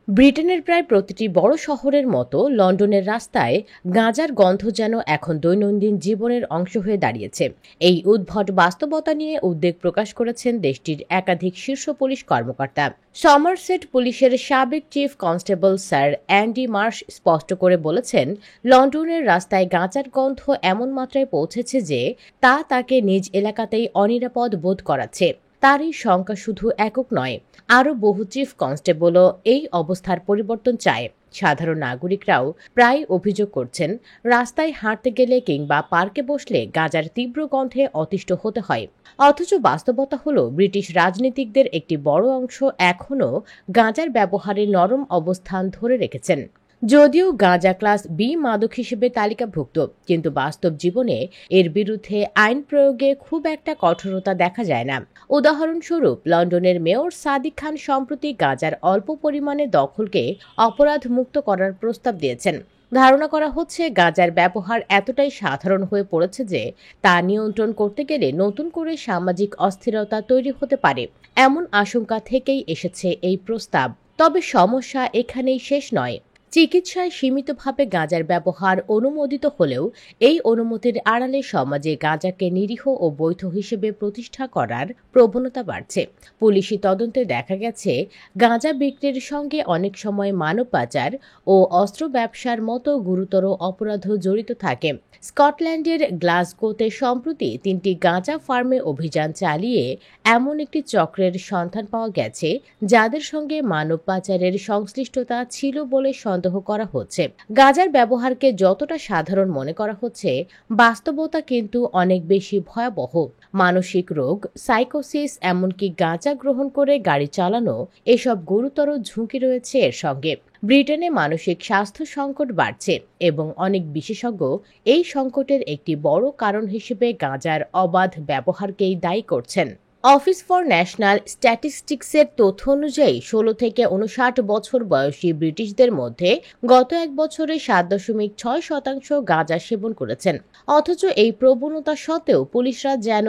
ব্রিটেনের প্রায় প্রতিটি বড় শহরের মতো লন্ডনের রাস্তায় গাঁজার গন্ধ যেন এখন দৈনন্দিন জীবনের অংশ হয়ে দাঁড়িয়েছে। এই উদ্ভট বাস্তবতা নিয়ে উদ্বেগ প্রকাশ করেছেন দেশটির একাধিক শীর্ষ পুলিশ কর্মকর্তা। সমারসেট পুলিশের সাবেক chief constable sir Andy Marsh স্পষ্ট করে বলেছেন, লন্ডনের রাস্তায় গাঁজার গন্ধ এমন মাত্রায় পৌঁছেছে যে তা তাকে নিজ এলাকাতেই অনিরাপদ বোধ করাচ্ছে। তার এই শঙ্কা শুধু একক নয়, আরও বহু চিফ কনস্টেবলও এই অবস্থার পরিবর্তন চায়। সাধারণ নাগরিকরাও প্রায় অভিযোগ করছেন, রাস্তায় হাঁটতে গেলে কিংবা পার্কে বসলে গাঁজার তীব্র গন্ধে অতিষ্ঠ হতে হয়। অথচ বাস্তবতা হলো, ব্রিটিশ রাজনীতিকদের একটি বড় অংশ এখনও গাঁজার ব্যবহারে নরম অবস্থান ধরে রেখেছেন। যদিও গাঁজা ক্লাস বি মাদক হিসেবে তালিকাভুক্ত, কিন্তু বাস্তব জীবনে এর বিরুদ্ধে আইন প্রয়োগে খুব একটা কঠোরতা দেখা যায় না। উদাহরণস্বরূপ, লন্ডনের মেয়র সাদিক খান সম্প্রতি গাঁজার অল্প পরিমাণে দখলকে অপরাধ মুক্ত করার প্রস্তাব দিয়েছেন। ধারণা করা হচ্ছে, গাঁজার ব্যবহার এতটাই সাধারণ হয়ে পড়েছে যে তা নিয়ন্ত্রণ করতে গেলে নতুন করে সামাজিক অস্থিরতা তৈরি হতে পারে। এমন আশঙ্কা থেকেই এসেছে এই প্রস্তাব। তবে সমস্যা এখানেই শেষ নয়। চিকিৎসায় সীমিতভাবে গাঁজার ব্যবহার অনুমোদিত হলেও এই অনুমতির আড়ালে সমাজে গাঁজাকে নিরীহ ও বৈধ হিসেবে প্রতিষ্ঠা করার প্রবণতা বাড়ছে। পুলিশি তদন্তে দেখা গেছে, গাঁজা বিক্রির সঙ্গে অনেক সময় মানব পাচার ও অস্ত্র ব্যবসার মতো গুরুতর অপরাধও জড়িত থাকে। স্কটল্যান্ডের গ্লাসগোতে সম্প্রতি 3টি গাঁজা ফার্মে অভিযান চালিয়ে এমন একটি চক্রের সন্ধান পাওয়া গেছে যাদের সঙ্গে মানব পাচারের সংশ্লিষ্টতা ছিল বলে সন্দেহ করা হচ্ছে। গাঁজার ব্যবহারকে যতটা সাধারণ মনে করা হচ্ছে, বাস্তবতা কিন্তু অনেক বেশি ভয়াবহ। মানসিক রোগ, সাইকোসিস, এমনকি গাঁজা গ্রহণ করে গাড়ি চালানো, এসব গুরুতর ঝুঁকি রয়েছে এর সঙ্গে। ব্রিটেনে মানসিক স্বাস্থ্য সংকট বাড়ছে এবং অনেক বিশেষজ্ঞ এই সংকটের একটি বড় কারণ হিসেবে গাঁজার অবাধ ব্যবহারকেই দায়ী করছেন। অফিস ফর ন্যাশনাল স্ট্যাটিস্টিক্সের তথ্য অনুযায়ী 16 থেকে 59 বছর বয়সী ব্রিটিশদের মধ্যে গত এক বছরে 7.6% গাঁজা সেবন করেছেন। অথচ এই প্রবণতা সত্ত্বেও পুলিশরা যেন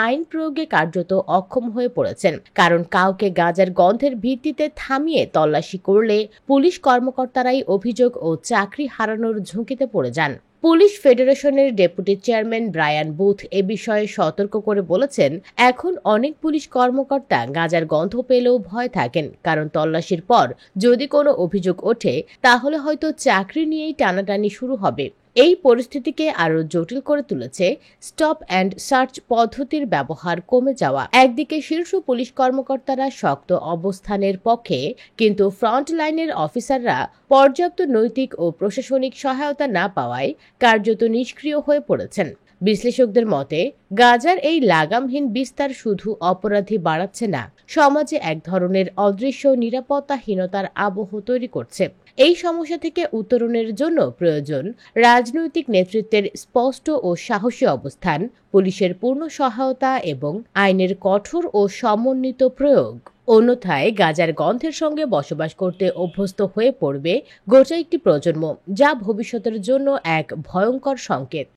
আইন প্রয়োগে কার্যত অক্ষম হয়ে পড়েছেন। কারণ কাউকে গাঁজার গন্ধের ভিত্তিতে থামিয়ে তল্লাশি করলে পুলিশ কর্মকর্তারাই অভিযোগ ও চাকরি হারানোর ঝুঁকিতে পড়ে যান। পুলিশ ফেডারেশনের ডেপুটি চেয়ারম্যান ব্রায়ান বুথ এ বিষয়ে সতর্ক করে বলেছেন, এখন অনেক পুলিশ কর্মকর্তা গাঁজার গন্ধ পেলেও ভয় থাকেন, কারণ তল্লাশির পর যদি কোনো অভিযোগ ওঠে তাহলে হয়তো চাকরি নিয়েই টানাটানি শুরু হবে। এই পরিস্থিতিকে আরও জটিল করে তুলেছে স্টপ অ্যান্ড সার্চ পদ্ধতির ব্যবহার কমে যাওয়া। একদিকে শীর্ষ পুলিশ কর্মকর্তারা শক্ত অবস্থানের পক্ষে, কিন্তু ফ্রন্ট লাইনের অফিসাররা পর্যাপ্ত নৈতিক ও প্রশাসনিক সহায়তা না পাওয়ায় কার্যত নিষ্ক্রিয় হয়ে পড়েছেন। বিশ্লেষকদের মতে, গাঁজার এই লাগামহীন বিস্তার শুধু অপরাধী বাড়াচ্ছে না, সমাজে এক ধরনের অদৃশ্য নিরাপত্তাহীনতার আবহ তৈরি করছে। এই সমস্যা থেকে উত্তরণের জন্য প্রয়োজন রাজনৈতিক নেতৃত্বের স্পষ্ট ও সাহসী অবস্থান, পুলিশের পূর্ণ সহায়তা এবং আইনের কঠোর ও সমন্বিত প্রয়োগ। অন্যথায় গাঁজার গন্ধের সঙ্গে বসবাস করতে অভ্যস্ত হয়ে পড়বে গোটা একটি প্রজন্ম, যা ভবিষ্যতের জন্য এক ভয়ঙ্কর সংকেত।